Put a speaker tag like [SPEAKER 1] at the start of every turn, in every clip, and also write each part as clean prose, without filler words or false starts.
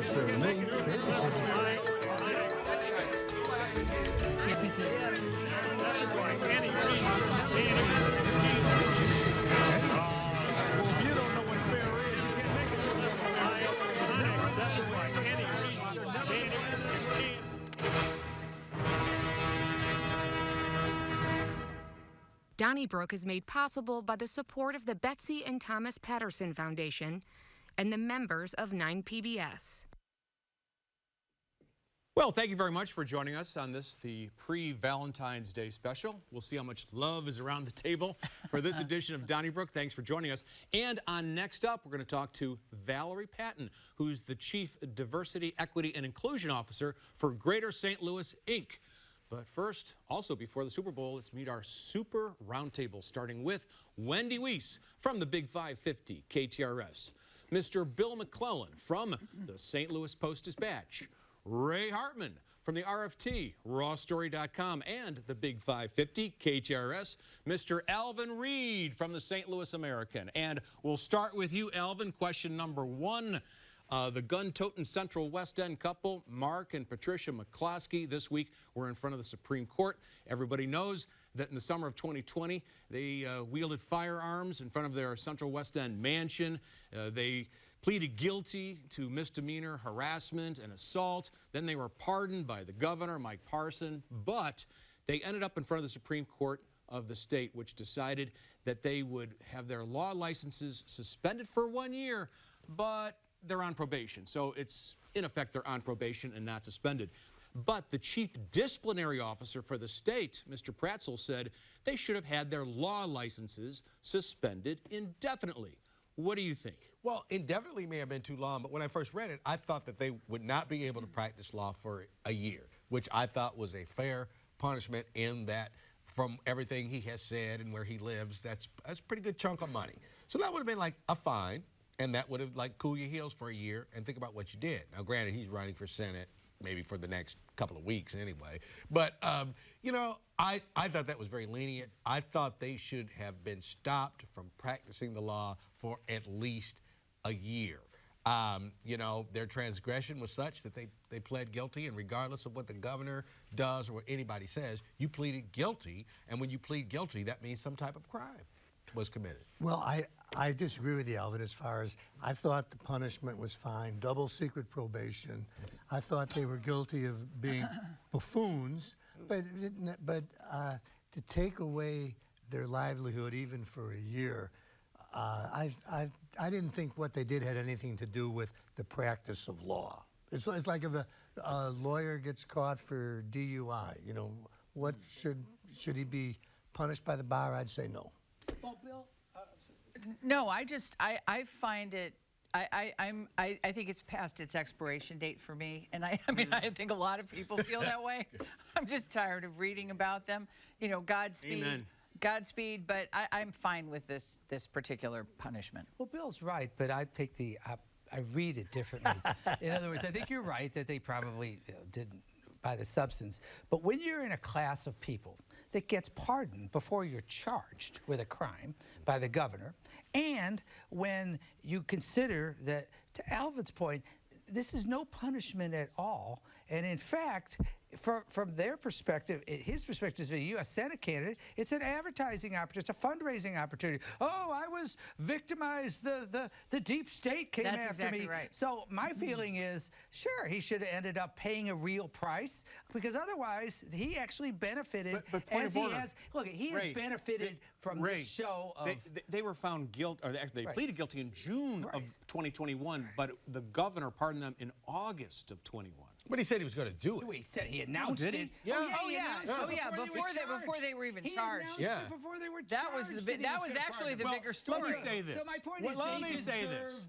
[SPEAKER 1] Yes, he did. Donnybrook is made possible by the support of the Betsy and Thomas Patterson Foundation and the members of 9PBS.
[SPEAKER 2] Well, thank you very much for joining us on this, the pre-Valentine's Day special. We'll see how much love is around the table for this edition of Donnybrook. Thanks for joining us. And on Next Up, we're going to talk to Valerie Patton, who's the Chief Diversity, Equity, and Inclusion Officer for Greater St. Louis, Inc. But first, also before the Super Bowl, let's meet our Super Roundtable, starting with Wendy Wiese from the Big 550 KTRS, Mr. Bill McClellan from the St. Louis Post-Dispatch, Ray Hartmann from the RFT, rawstory.com, and the Big 550 KTRS, Mr. Alvin Reid from the St. Louis American. And we'll start with you, Alvin. Question number one. The gun-toting Central West End couple, Mark and Patricia McCloskey, this week were in front of the Supreme Court. Everybody knows that in the summer of 2020, they wielded firearms in front of their Central West End mansion. They pleaded guilty to misdemeanor harassment and assault. Then they were pardoned by the governor, Mike Parson, but they ended up in front of the Supreme Court of the state, which decided that they would have their law licenses suspended for 1 year, but they're on probation. So it's, in effect, they're on probation and not suspended. But the chief disciplinary officer for the state, Mr. Pratzel, said they should have had their law licenses suspended indefinitely. What do you think?
[SPEAKER 3] Well, indefinitely may have been too long, but when I first read it, I thought that they would not be able to practice law for a year, which I thought was a fair punishment in that from everything he has said and where he lives, that's a pretty good chunk of money. So that would have been like a fine. And that would have, like, cool your heels for a year and think about what you did. Now, granted, he's running for Senate, maybe for the next couple of weeks anyway. But, you know, I thought that was very lenient. I thought they should have been stopped from practicing the law for at least a year. You know, their transgression was such that they pled guilty, and regardless of what the governor does or what anybody says, you pleaded guilty. And when you plead guilty, that means some type of crime was committed.
[SPEAKER 4] Well, I disagree with you, Alvin, as far as I thought the punishment was fine, double secret probation. I thought they were guilty of being buffoons, but to take away their livelihood even for a year, I didn't think what they did had anything to do with the practice of law. It's like if a lawyer gets caught for DUI, you know, what should he be punished by the bar? I'd say no.
[SPEAKER 5] Well, Bill, no, I find it, I think it's past its expiration date for me. And I mean, I think a lot of people feel that way. I'm just tired of reading about them. You know, Godspeed. Amen. Godspeed, but I'm fine with this particular punishment.
[SPEAKER 6] Well, Bill's right, but I take I read it differently. In other words, I think you're right that they probably didn't by the substance. But when you're in a class of people that gets pardoned before you're charged with a crime by the governor, and when you consider that, to Alvin's point, this is no punishment at all, and in fact, from their perspective, his perspective as a U.S. Senate candidate, it's an advertising opportunity, it's a fundraising opportunity. Oh, I was victimized, the deep state came after
[SPEAKER 5] exactly
[SPEAKER 6] me.
[SPEAKER 5] Right.
[SPEAKER 6] So my feeling is, sure, he should have ended up paying a real price, because otherwise he actually benefited as he has. Look, he has benefited from this show of.
[SPEAKER 2] They were found guilty, or actually they pleaded guilty in June of 2021, but the governor pardoned them in August of 21.
[SPEAKER 3] But he said he was going to do it.
[SPEAKER 6] He said he announced it.
[SPEAKER 3] Yeah.
[SPEAKER 5] Oh yeah. Before they were even charged.
[SPEAKER 6] Yeah. Before they were charged.
[SPEAKER 5] That was actually the bigger story.
[SPEAKER 2] Let me say this.
[SPEAKER 6] So my point is,
[SPEAKER 2] let me say this.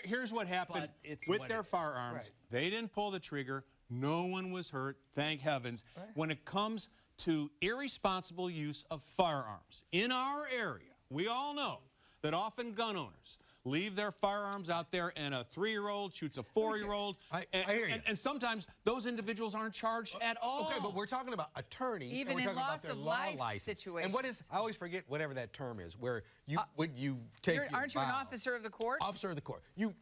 [SPEAKER 2] Here's what happened with their firearms. They didn't pull the trigger. No one was hurt. Thank heavens. When it comes to irresponsible use of firearms in our area, we all know that often gun owners leave their firearms out there, and a 3-year-old shoots a 4-year-old.
[SPEAKER 3] I hear you.
[SPEAKER 2] And sometimes those individuals aren't charged at all.
[SPEAKER 3] Okay, but we're talking about attorneys,
[SPEAKER 5] even
[SPEAKER 3] and we're
[SPEAKER 5] in
[SPEAKER 3] talking about their law license.
[SPEAKER 5] Situations.
[SPEAKER 3] And what is, I always forget whatever that term is, where you, when you take
[SPEAKER 5] Aren't you an officer of the court?
[SPEAKER 3] Officer of the court. You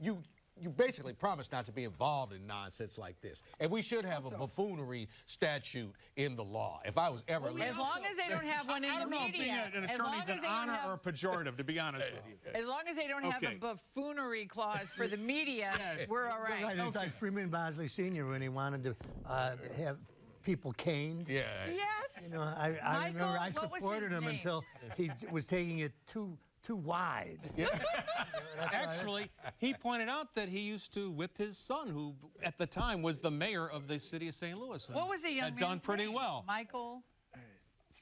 [SPEAKER 3] you basically promise not to be involved in nonsense like this. And we should have a buffoonery statute in the law. If I was ever
[SPEAKER 5] as long as they don't have one in the media.
[SPEAKER 2] I don't know if being an attorney is an honor or a pejorative, to be honest with you.
[SPEAKER 5] As long as they don't have a buffoonery clause for the media, we're all right.
[SPEAKER 4] It's like Freeman Bosley Sr. when he wanted to have people caned.
[SPEAKER 3] Yeah.
[SPEAKER 5] Yes.
[SPEAKER 4] You know, I remember I supported him until he was taking it too wide.
[SPEAKER 2] Actually, he pointed out that he used to whip his son, who at the time was the mayor of the city of St. Louis.
[SPEAKER 5] What was the young
[SPEAKER 2] had
[SPEAKER 5] man's
[SPEAKER 2] done pretty
[SPEAKER 5] name?
[SPEAKER 2] well.
[SPEAKER 5] Michael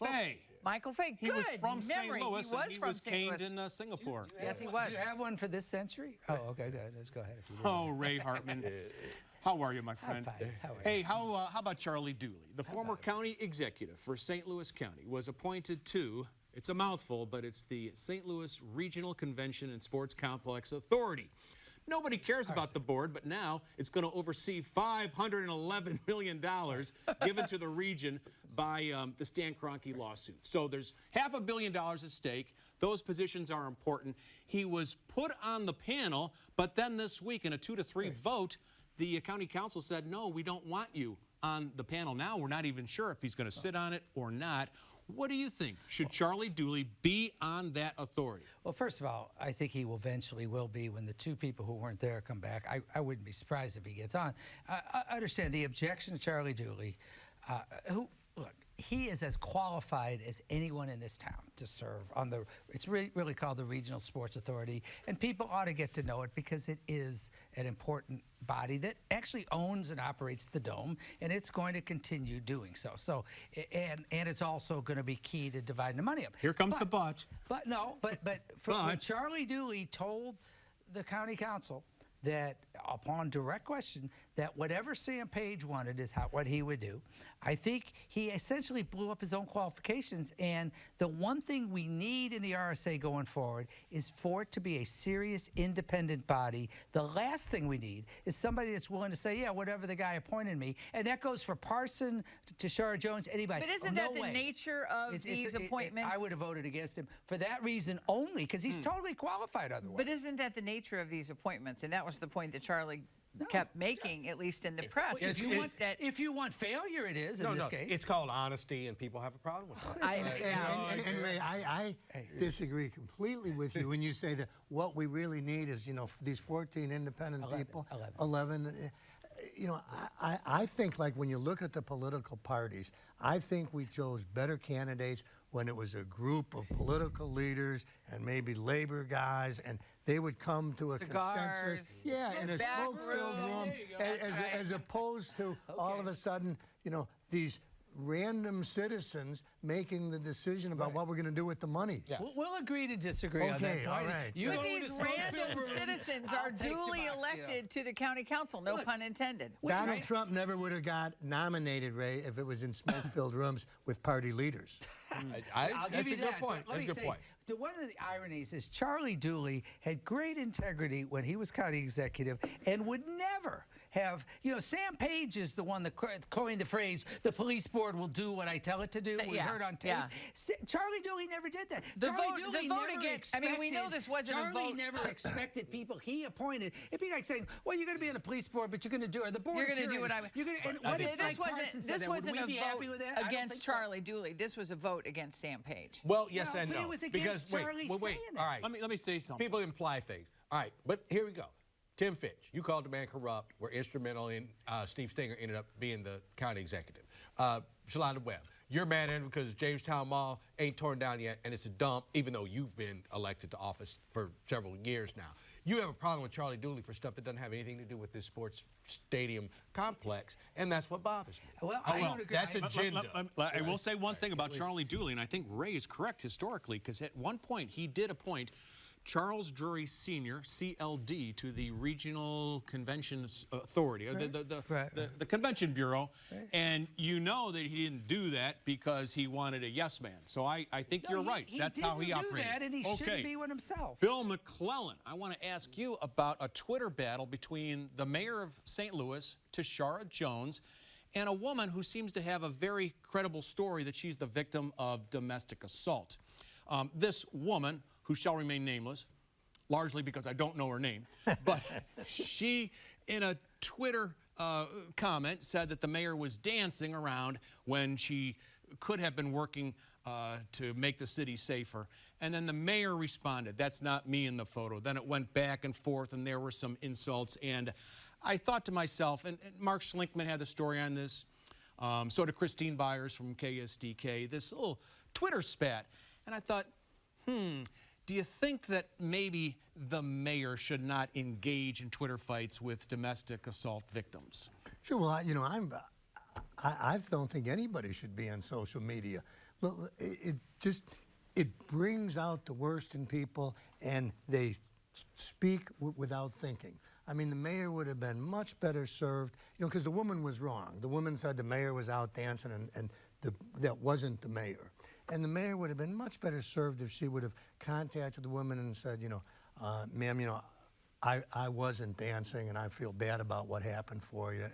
[SPEAKER 2] Fay.
[SPEAKER 5] Michael Fay.
[SPEAKER 2] He was
[SPEAKER 5] Good
[SPEAKER 2] from St.
[SPEAKER 5] memory.
[SPEAKER 2] Louis, and he was caned in Singapore.
[SPEAKER 5] Yes, he was.
[SPEAKER 6] Do you have one for this century? Oh, okay, good. Let's go ahead. If you do.
[SPEAKER 2] Oh, Ray Hartman. How are you, my friend?
[SPEAKER 6] I'm fine. How are you?
[SPEAKER 2] Hey, how about Charlie Dooley? The former county executive for St. Louis County was appointed to, it's a mouthful, but it's the St. Louis Regional Convention and Sports Complex Authority. Nobody cares about the board, but now it's going to oversee $511 million given to the region by the Stan Kroenke lawsuit. So there's $500 million at stake. Those positions are important. He was put on the panel, but then this week in a 2-3 vote, the county council said, no, we don't want you on the panel now. We're not even sure if he's going to sit on it or not. What do you think? Should Charlie Dooley be on that authority?
[SPEAKER 6] Well, first of all, I think he will eventually will be when the two people who weren't there come back. I wouldn't be surprised if he gets on. I understand the objection to Charlie Dooley, look, he is as qualified as anyone in this town to serve on the, it's really called the Regional Sports Authority, and people ought to get to know it because it is an important body that actually owns and operates the Dome, and it's going to continue doing so. So, and it's also going to be key to dividing the money up.
[SPEAKER 2] Here comes the but.
[SPEAKER 6] But when Charlie Dooley told the county council that upon direct question that whatever Sam Page wanted is what he would do, I think he essentially blew up his own qualifications. And the one thing we need in the RSA going forward is for it to be a serious independent body. The last thing we need is somebody that's willing to say, yeah, whatever the guy appointed me. And that goes for Parson, Tishaura Jones, anybody.
[SPEAKER 5] But isn't that the nature of these appointments?
[SPEAKER 6] I would have voted against him for that reason only, because he's totally qualified otherwise.
[SPEAKER 5] But isn't that the nature of these appointments? And that was the point that Charlie kept making, at least in the press.
[SPEAKER 6] If you want failure, it is in this case.
[SPEAKER 3] It's called honesty, and people have a problem with it.
[SPEAKER 4] And Ray, I disagree completely with you when you say that what we really need is, you know, these 14 independent people, 11. You know, I think, like, when you look at the political parties, I think we chose better candidates when it was a group of political leaders and maybe labor guys, and they would come to a consensus. Yeah, in a smoke-filled room, as opposed to all of a sudden, you know, these random citizens making the decision about what we're going to do with the money.
[SPEAKER 6] Yeah. We'll agree to disagree on that point.
[SPEAKER 4] All right.
[SPEAKER 5] But these random citizens are duly elected to the county council, no pun intended.
[SPEAKER 4] Donald Trump never would have got nominated, Ray, if it was in smoke-filled rooms with party leaders.
[SPEAKER 6] I'll give you
[SPEAKER 3] that's a good point. That's a good point.
[SPEAKER 6] One of the ironies is Charlie Dooley had great integrity when he was county executive and would never have, you know, Sam Page is the one that coined the phrase, the police board will do what I tell it to do. We heard on tape. Charlie Dooley never did that.
[SPEAKER 5] The vote against, I mean, we know this wasn't a vote.
[SPEAKER 6] Charlie never expected people he appointed. It'd be like saying, well, you're going to be on the police board, but you're going to do it. The board,
[SPEAKER 5] you're going to do what I mean. This wasn't a vote against Charlie Dooley. This was a vote against Sam Page.
[SPEAKER 3] Well, yes and no.
[SPEAKER 6] It was against Charlie saying it.
[SPEAKER 3] All right.
[SPEAKER 2] Let me say something.
[SPEAKER 3] People imply things. All right, but here we go. Tim Fitch, you called the man corrupt, were instrumental in Steve Stinger ended up being the county executive. Shalonda Webb, you're mad at him because Jamestown Mall ain't torn down yet, and it's a dump, even though you've been elected to office for several years now. You have a problem with Charlie Dooley for stuff that doesn't have anything to do with this sports stadium complex, and that's what bothers me.
[SPEAKER 6] Well, I don't agree.
[SPEAKER 3] That's agenda.
[SPEAKER 2] I will say one thing about Charlie Dooley, and I think Ray is correct historically, because at one point he did appoint Charles Drury Sr., CLD, to the Regional Conventions Authority, the Convention Bureau, and you know that he didn't do that because he wanted a yes man. So I think you're right. That's how he operated.
[SPEAKER 6] He didn't do that, and he shouldn't be one himself.
[SPEAKER 2] Bill McClellan, I want to ask you about a Twitter battle between the mayor of St. Louis, Tishaura Jones, and a woman who seems to have a very credible story that she's the victim of domestic assault. This woman, who shall remain nameless, largely because I don't know her name. But she, in a Twitter comment, said that the mayor was dancing around when she could have been working to make the city safer. And then the mayor responded, "That's not me in the photo." Then it went back and forth, and there were some insults. And I thought to myself, and Mark Schlinkman had the story on this, so did Christine Byers from KSDK, this little Twitter spat. And I thought, do you think that maybe the mayor should not engage in Twitter fights with domestic assault victims?
[SPEAKER 4] Sure. Well, I don't think anybody should be on social media. Well, it brings out the worst in people, and they speak without thinking. I mean, the mayor would have been much better served, because the woman was wrong. The woman said the mayor was out dancing, and that wasn't the mayor. And the mayor would have been much better served if she would have contacted the woman and said, ma'am, I wasn't dancing, and I feel bad about what happened for you.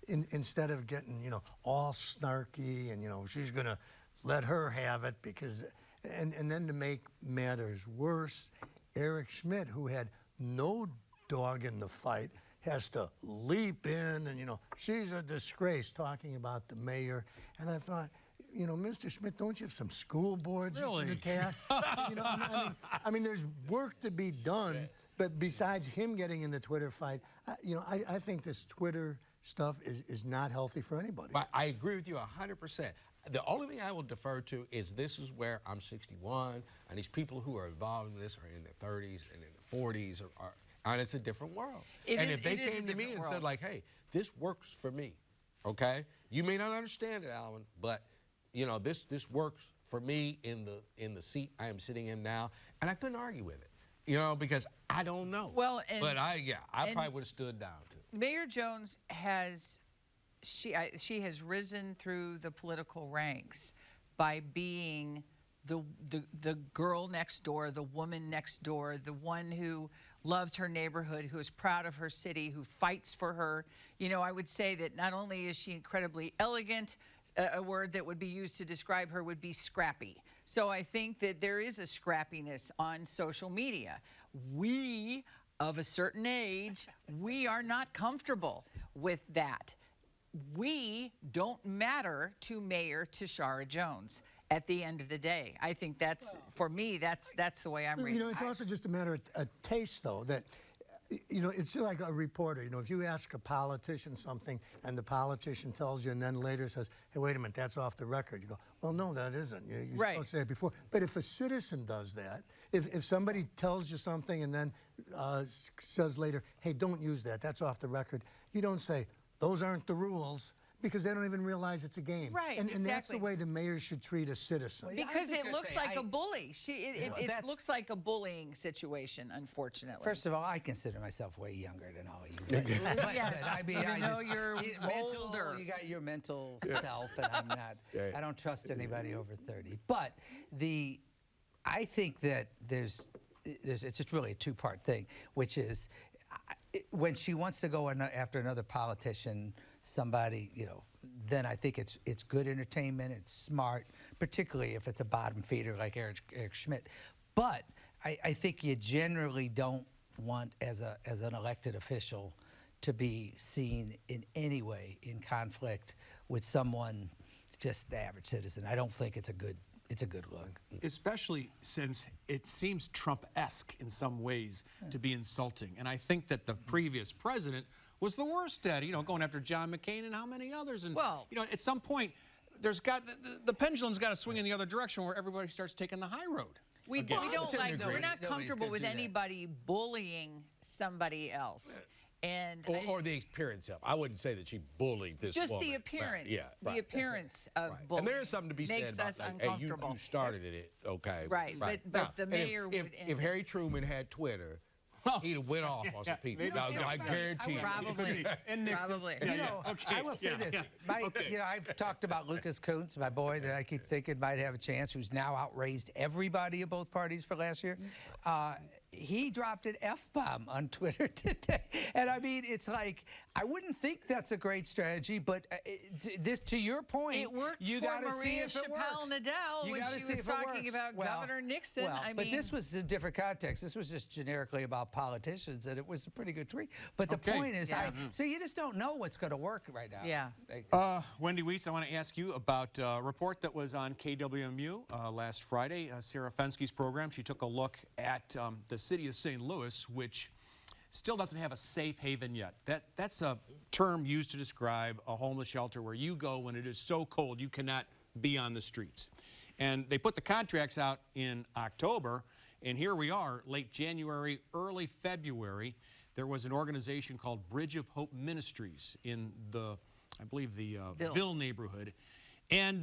[SPEAKER 4] And instead of getting, all snarky and, she's going to let her have it because, and then to make matters worse, Eric Schmidt, who had no dog in the fight, has to leap in and, she's a disgrace, talking about the mayor. And I thought, Mr. Schmidt, don't you have some school boards you can attack? I mean, there's work to be done, but besides him getting in the Twitter fight, I think this Twitter stuff is not healthy for anybody.
[SPEAKER 3] I agree with you 100%. The only thing I will defer to is this is where I'm 61, and these people who are involved in this are in their 30s and in their 40s, and it's a different world. If they came to me and said, like, hey, this works for me, okay? You may not understand it, Alvin, but this works for me in the seat I am sitting in now, and I couldn't argue with it, because I don't know.
[SPEAKER 5] Well,
[SPEAKER 3] but I probably would have stood down too.
[SPEAKER 5] Mayor Jones has risen through the political ranks by being the girl next door, the woman next door, the one who loves her neighborhood, who is proud of her city, who fights for her. I would say that not only is she incredibly elegant, a word that would be used to describe her would be scrappy. So I think that there is a scrappiness on social media. We, of a certain age, we are not comfortable with that. We don't matter to Mayor Tishaura Jones at the end of the day. I think that's, for me, that's the way I'm reading.
[SPEAKER 4] It's also just a matter of taste, though, that, it's like a reporter. If you ask a politician something and the politician tells you and then later says, hey, wait a minute, that's off the record. You go, well, no, that isn't. You're supposed to say it before. But if a citizen does that, if somebody tells you something and then says later, hey, don't use that, that's off the record, you don't say, those aren't the rules, because they don't even realize it's a game.
[SPEAKER 5] Right,
[SPEAKER 4] and
[SPEAKER 5] exactly.
[SPEAKER 4] that's the way the mayor should treat a citizen.
[SPEAKER 5] Because it looks like a bully. It looks like a bullying situation, unfortunately.
[SPEAKER 6] First of all, I consider myself way younger than all of you.
[SPEAKER 5] Yes,
[SPEAKER 6] I mean,
[SPEAKER 5] even though you're older.
[SPEAKER 6] You got your mental self, and I'm not. I don't trust anybody over 30. But I think that it's just really a two-part thing, which is when she wants to go after another politician, somebody, then I think it's good entertainment, it's smart, particularly if it's a bottom feeder like Eric Schmidt. But I think you generally don't want, as an elected official, to be seen in any way in conflict with someone, just the average citizen. I don't think it's a good look.
[SPEAKER 2] Especially since it seems Trump-esque in some ways to be insulting. And I think that the previous president was the worst at it, going after John McCain and how many others. And, at some point, the pendulum's got to swing in the other direction where everybody starts taking the high road.
[SPEAKER 5] We're not comfortable with anybody bullying somebody else.
[SPEAKER 3] Or the appearance of. I wouldn't say that she bullied this woman.
[SPEAKER 5] Just the appearance.
[SPEAKER 3] Right.
[SPEAKER 5] The appearance of bullying.
[SPEAKER 3] And there is something to be said about that. Hey, you started it, okay.
[SPEAKER 5] Right. But the mayor would.
[SPEAKER 3] If Harry Truman had Twitter, he'd have went off on some people. I guarantee you.
[SPEAKER 5] Probably. Probably.
[SPEAKER 6] I will say this. I've talked about Lucas Kuntz, my boy, that I keep thinking might have a chance, who's now outraised everybody in both parties for last year. he dropped an F-bomb on Twitter today. And I mean, it's like, I wouldn't think that's a great strategy, but this, to your point,
[SPEAKER 5] It worked
[SPEAKER 6] you
[SPEAKER 5] for
[SPEAKER 6] got to see
[SPEAKER 5] Maria
[SPEAKER 6] if it works.
[SPEAKER 5] Chappelle when she was talking about Governor Nixon.
[SPEAKER 6] Well,
[SPEAKER 5] I
[SPEAKER 6] but
[SPEAKER 5] mean,
[SPEAKER 6] this was a different context. This was just generically about politicians, and it was a pretty good tweet. But the point is, so you just don't know what's going to work right now.
[SPEAKER 5] Yeah.
[SPEAKER 2] Wendy Wiese, I want to ask you about a report that was on KWMU last Friday, Sarah Fenske's program. She took a look at the city of St. Louis, which still doesn't have a safe haven yet. That's a term used to describe a homeless shelter where you go when it is so cold you cannot be on the streets. And they put the contracts out in October, and here we are, late January, early February. There was an organization called Bridge of Hope Ministries in the, I believe, the Ville neighborhood. And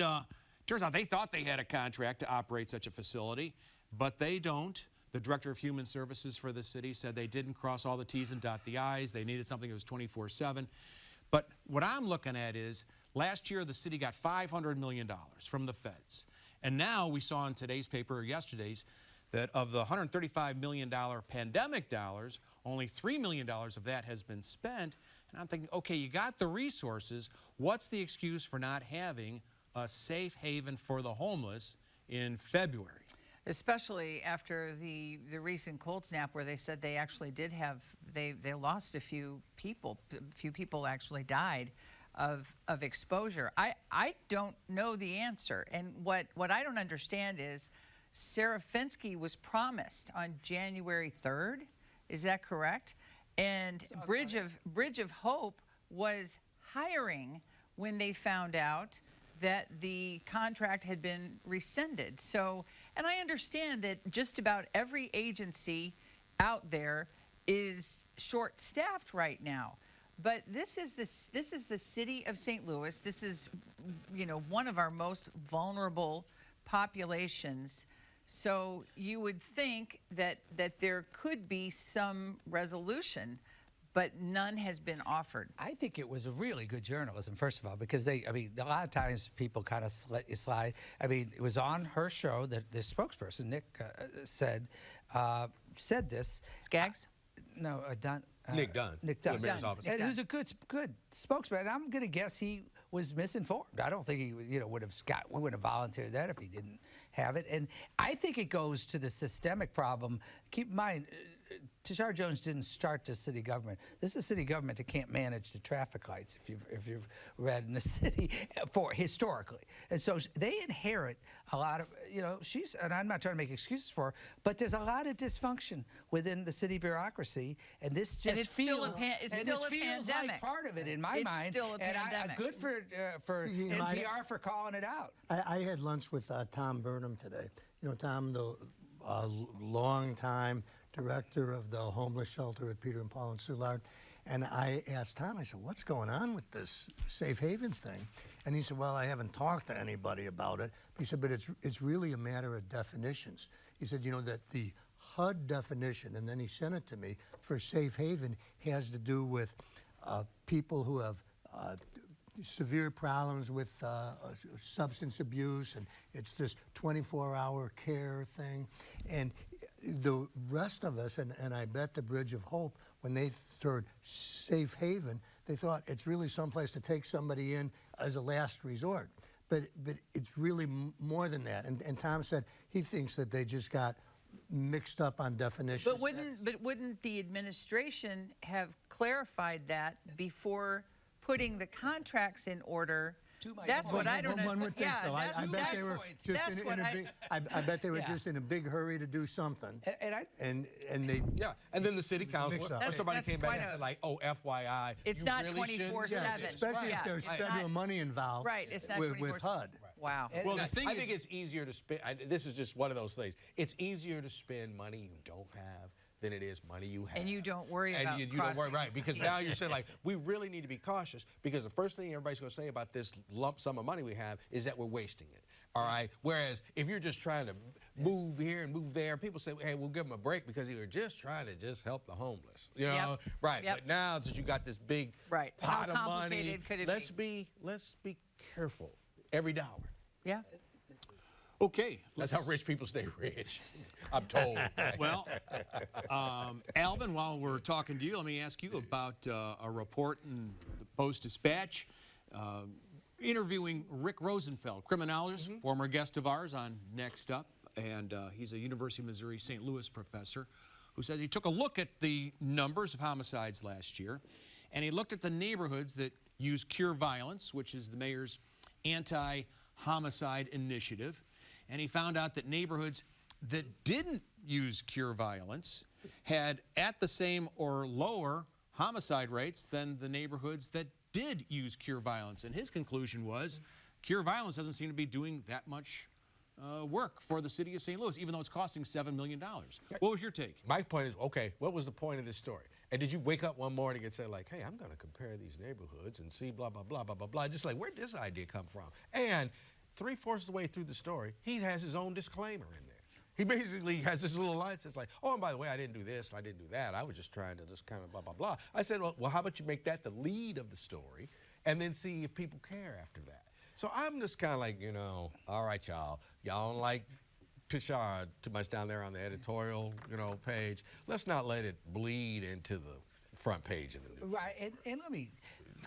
[SPEAKER 2] turns out they thought they had a contract to operate such a facility, but they don't. The director of human services for the city said they didn't cross all the T's and dot the I's. They needed something that was 24/7. But what I'm looking at is last year the city got $500 million from the feds. And now we saw in today's paper, or yesterday's, that of the $135 million pandemic dollars, only $3 million of that has been spent. And I'm thinking, okay, you got the resources. What's the excuse for not having a safe haven for the homeless in February?
[SPEAKER 5] Especially after the recent cold snap where they said they actually did have, they lost a few people. A few people actually died of exposure. I don't know the answer. And what I don't understand is Sarah Fenske was promised on January 3rd. Is that correct? And Bridge of Hope was hiring when they found out that the contract had been rescinded. So, and I understand that just about every agency out there is short-staffed right now. But this is the city of St. Louis. This is, you know, one of our most vulnerable populations. So you would think that there could be some resolution, but none has been offered.
[SPEAKER 6] I think it was a really good journalism, first of all, because a lot of times people kind of let you slide. I mean, it was on her show that the spokesperson, Nick, said this.
[SPEAKER 5] Skaggs?
[SPEAKER 6] No,
[SPEAKER 3] Nick Dunn.
[SPEAKER 6] Nick Dunn.
[SPEAKER 3] Mayor's office.
[SPEAKER 6] And he was a good spokesman. I'm going to guess he was misinformed. I don't think he, would have volunteered that if he didn't have it. And I think it goes to the systemic problem. Keep in mind, Tishaura Jones didn't start this city government. This is a city government that can't manage the traffic lights, if you've read in the city, historically. And so they inherit a lot of, and I'm not trying to make excuses for her, but there's a lot of dysfunction within the city bureaucracy, and this just feels like part of it in my mind.
[SPEAKER 5] Still a pandemic.
[SPEAKER 6] Good for NPR for calling it out.
[SPEAKER 4] I had lunch with Tom Burnham today. Tom, the long-time director of the homeless shelter at Peter and Paul and Soulard. And I asked Tom, I said, what's going on with this safe haven thing? And he said, well, I haven't talked to anybody about it. He said, but it's really a matter of definitions. He said, that the HUD definition, and then he sent it to me, for safe haven has to do with people who have severe problems with substance abuse, and it's this 24-hour care thing. And the rest of us, and I bet the Bridge of Hope, when they heard safe haven, they thought it's really someplace to take somebody in as a last resort. But it's really more than that. And Tom said he thinks that they just got mixed up on definitions.
[SPEAKER 5] But wouldn't the administration have clarified that before putting the contracts in order? That's what I don't know.
[SPEAKER 4] One would think so. I bet they were just in a big. I bet they were just in a big hurry to do something. And they.
[SPEAKER 3] Yeah, and then the city council or somebody came back and said like, "Oh, FYI,
[SPEAKER 5] it's not 24/7."
[SPEAKER 4] Especially if there's federal money involved.
[SPEAKER 5] Right, it's not
[SPEAKER 4] with HUD.
[SPEAKER 5] Wow.
[SPEAKER 3] Well, the thing I think it's easier to spend. This is just one of those things. It's easier to spend money you don't have than it is money you have.
[SPEAKER 5] And you don't worry about
[SPEAKER 3] you don't worry, right, because now you're saying, like, we really need to be cautious, because the first thing everybody's going to say about this lump sum of money we have is that we're wasting it, all right? Whereas if you're just trying to move here and move there, people say, hey, we'll give them a break because you were just trying to just help the homeless, Right, but now that you got this big pot of money, let's be careful every dollar.
[SPEAKER 5] Yeah.
[SPEAKER 2] Okay.
[SPEAKER 3] That's how rich people stay rich, I'm told.
[SPEAKER 2] Well, Alvin, while we're talking to you, let me ask you about a report in the Post-Dispatch interviewing Rick Rosenfeld, criminologist, former guest of ours on Next Up, and he's a University of Missouri St. Louis professor who says he took a look at the numbers of homicides last year, and he looked at the neighborhoods that use Cure Violence, which is the mayor's anti-homicide initiative, and he found out that neighborhoods that didn't use Cure Violence had at the same or lower homicide rates than the neighborhoods that did use Cure Violence. And his conclusion was Cure Violence doesn't seem to be doing that much work for the city of St. Louis, even though it's costing $7 million. What was your take?
[SPEAKER 3] My point is, okay, what was the point of this story? And did you wake up one morning and say, like, hey, I'm going to compare these neighborhoods and see blah, blah, blah, blah, blah, blah. Just like, where'd this idea come from? And 3/4 of the way through the story, he has his own disclaimer in there. He basically has this little line that says, like, oh, and by the way, I didn't do this, and I didn't do that. I was just trying to just kind of blah, blah, blah. I said, well, how about you make that the lead of the story and then see if people care after that? So I'm just kind of like, you know, all right, y'all. Y'all don't like Tishaura too much down there on the editorial, you know, page. Let's not let it bleed into the front page of the news.
[SPEAKER 6] Right, and let me,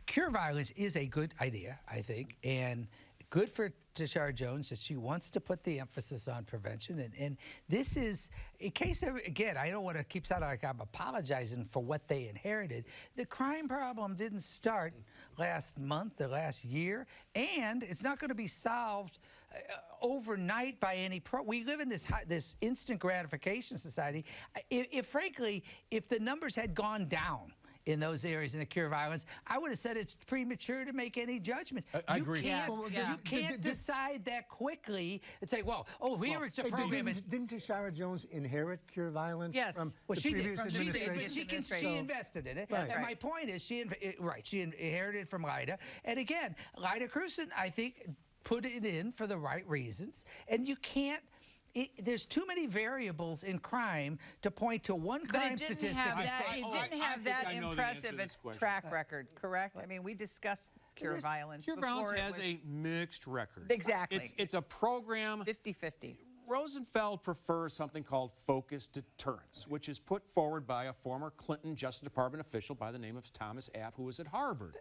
[SPEAKER 6] Cure Violence is a good idea, I think, and good for Tishaura Jones that she wants to put the emphasis on prevention. And this is, in case, again, I don't want to keep sounding like I'm apologizing for what they inherited. The crime problem didn't start last month or last year, and it's not going to be solved overnight by any we live in this instant gratification society. Frankly, if the numbers had gone down in those areas in the Cure Violence, I would have said it's premature to make any judgments.
[SPEAKER 3] I agree.
[SPEAKER 6] You can't decide that quickly and say, well, here it's a program.
[SPEAKER 4] Didn't Tishaura Jones inherit Cure Violence?
[SPEAKER 5] Yes.
[SPEAKER 4] From
[SPEAKER 6] Well,
[SPEAKER 4] the
[SPEAKER 6] she did.
[SPEAKER 4] previous
[SPEAKER 6] She did,
[SPEAKER 4] administration?
[SPEAKER 6] but she invested in it.
[SPEAKER 4] Right.
[SPEAKER 6] And my point is, she inherited from Lyda. And again, Lyda Cruson, I think, put it in for the right reasons. And you can't. There's too many variables in crime to point to one crime statistic and say,
[SPEAKER 5] it didn't have that impressive a track record, correct? I mean, we discussed Cure Violence.
[SPEAKER 2] Cure Violence has a mixed record.
[SPEAKER 5] Exactly.
[SPEAKER 2] It's a program.
[SPEAKER 5] 50-50.
[SPEAKER 2] Rosenfeld prefers something called focused deterrence, which is put forward by a former Clinton Justice Department official by the name of Thomas App, who was at Harvard.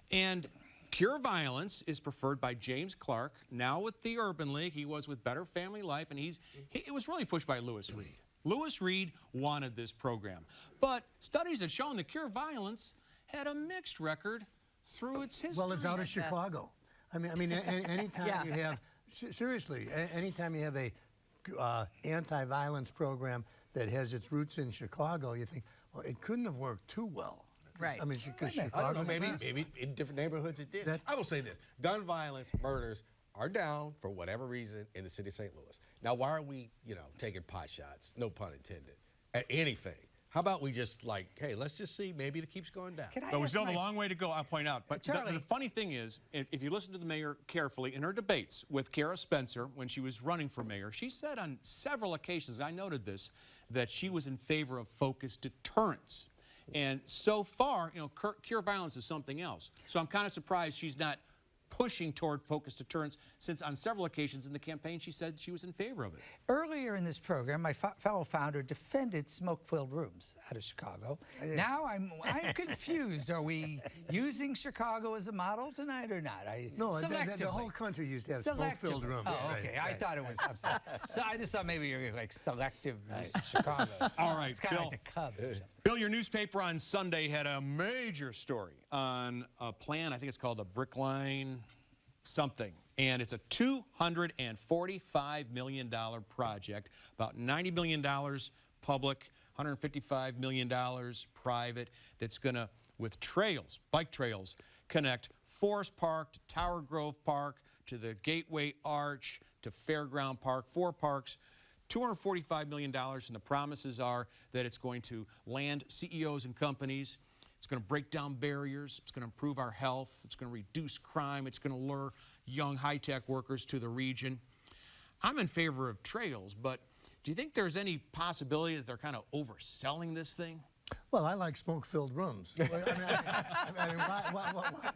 [SPEAKER 2] And Cure Violence is preferred by James Clark, now with the Urban League. He was with Better Family Life, and it was really pushed by Lewis Reed. Lewis Reed wanted this program. But studies have shown that Cure Violence had a mixed record through its history.
[SPEAKER 4] Well, it's out of Chicago. I mean, anytime you have, seriously, anytime you have a anti-violence program that has its roots in Chicago, you think, well, it couldn't have worked too well.
[SPEAKER 5] Right.
[SPEAKER 4] I mean, because
[SPEAKER 3] I
[SPEAKER 4] Chicago,
[SPEAKER 3] don't know, maybe in different neighborhoods it did. I will say this. Gun violence, murders are down for whatever reason in the city of St. Louis. Now, why are we, you know, taking pot shots, no pun intended, at anything? How about we just like, hey, let's just see, maybe it keeps going down.
[SPEAKER 2] But we still have a long way to go, I'll point out. But the funny thing is, if you listen to the mayor carefully, in her debates with Kara Spencer when she was running for mayor, she said on several occasions, I noted this, that she was in favor of focused deterrence. And so far, you know, Cure Violence is something else. So I'm kind of surprised she's not pushing toward focused deterrence, since on several occasions in the campaign she said she was in favor of it.
[SPEAKER 6] Earlier in this program, my fellow founder defended smoke-filled rooms out of Chicago. Now I'm confused. Are we using Chicago as a model tonight or not?
[SPEAKER 4] No, the whole country used to have smoke-filled rooms.
[SPEAKER 6] Oh, okay. Right. I thought it was. I'm sorry. So I just thought maybe you're like selective use of Chicago.
[SPEAKER 2] All right,
[SPEAKER 6] it's kind of
[SPEAKER 2] Bill.
[SPEAKER 6] like the Cubs or something.
[SPEAKER 2] Bill, your newspaper on Sunday had a major story on a plan, I think it's called the Brick Line something, and it's a $245 million project, about $90 million public, $155 million private, that's going to, with trails, bike trails, connect Forest Park to Tower Grove Park to the Gateway Arch to Fairground Park, 4 parks, $245 million, and the promises are that it's going to land CEOs and companies. It's going to break down barriers. It's going to improve our health. It's going to reduce crime. It's going to lure young high-tech workers to the region. I'm in favor of trails, but do you think there's any possibility that they're kind of overselling this thing?
[SPEAKER 4] Well, I like smoke-filled rooms. I mean,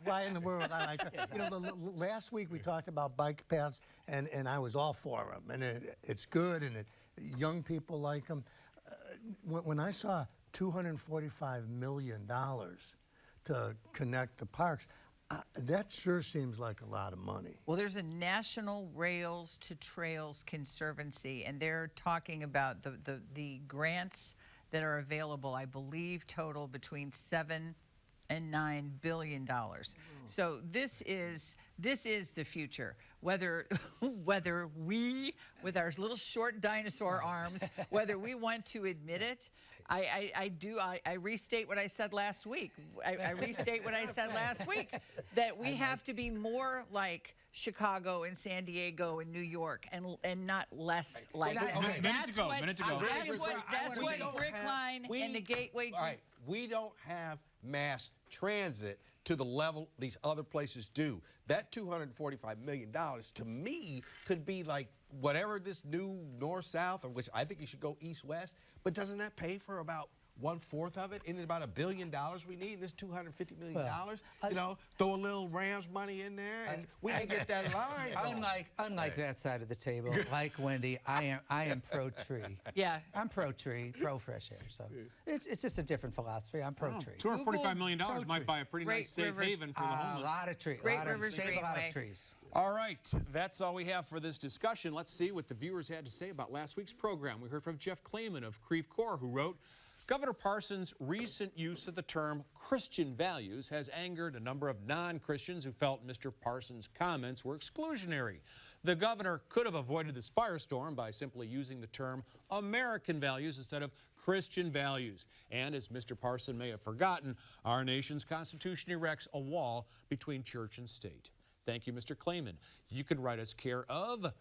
[SPEAKER 4] why in the world I like that? You know, last week we talked about bike paths, and I was all for them, and it's good, and young people like them. When I saw $245 million to connect the parks, that sure seems like a lot of money.
[SPEAKER 5] Well, there's a National Rails to Trails Conservancy, and they're talking about the grants that are available, I believe, total between $7 and $9 billion. So this is the future. Whether we, with our little short dinosaur arms, whether we want to admit it, I restate what I said last week. I restate what I said last week, that we have to be more like Chicago and San Diego and New York, and not less like.
[SPEAKER 2] Okay, minute to go.
[SPEAKER 5] That's what Brickline and the Gateway.
[SPEAKER 3] All right, we don't have mass transit to the level these other places do. That $245 million, to me, could be like whatever this new north-south, or which I think you should go east-west, but doesn't that pay for about 1/4 of it? Isn't it about $1 billion we need? This $250 million? You know, throw a little Rams money in there, and we can get that line going.
[SPEAKER 6] Unlike that side of the table, like Wendy, I am pro-tree.
[SPEAKER 5] Yeah.
[SPEAKER 6] I'm pro-tree, pro-fresh air. So it's just a different philosophy. I'm pro-tree.
[SPEAKER 2] $245 million might buy a pretty nice safe haven for the homeless.
[SPEAKER 6] A lot of trees. Save a lot of trees.
[SPEAKER 2] All right, that's all we have for this discussion. Let's see what the viewers had to say about last week's program. We heard from Jeff Clayman of Creve Coeur, who wrote, Governor Parsons' recent use of the term Christian values has angered a number of non-Christians who felt Mr. Parsons' comments were exclusionary. The governor could have avoided this firestorm by simply using the term American values instead of Christian values. And as Mr. Parsons may have forgotten, our nation's Constitution erects a wall between church and state. Thank you, Mr. Clayman. You can write us care of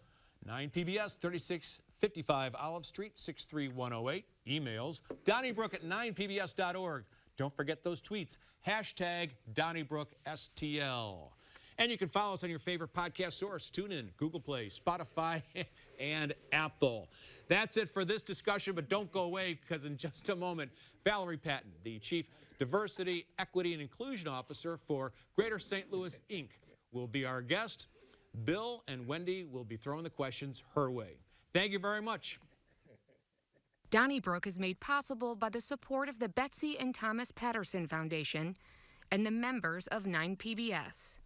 [SPEAKER 2] 9PBS 3655 Olive Street 63108. Emails Donnybrook@9pbs.org. Don't forget those tweets. Hashtag DonnybrookSTL. And you can follow us on your favorite podcast source. TuneIn, Google Play, Spotify, and Apple. That's it for this discussion, but don't go away, because in just a moment, Valerie Patton, the Chief Diversity, Equity, and Inclusion Officer for Greater St. Louis, Inc., will be our guest. Bill and Wendy will be throwing the questions her way. Thank you very much.
[SPEAKER 1] Donnybrook is made possible by the support of the Betsy and Thomas Patterson Foundation and the members of 9PBS.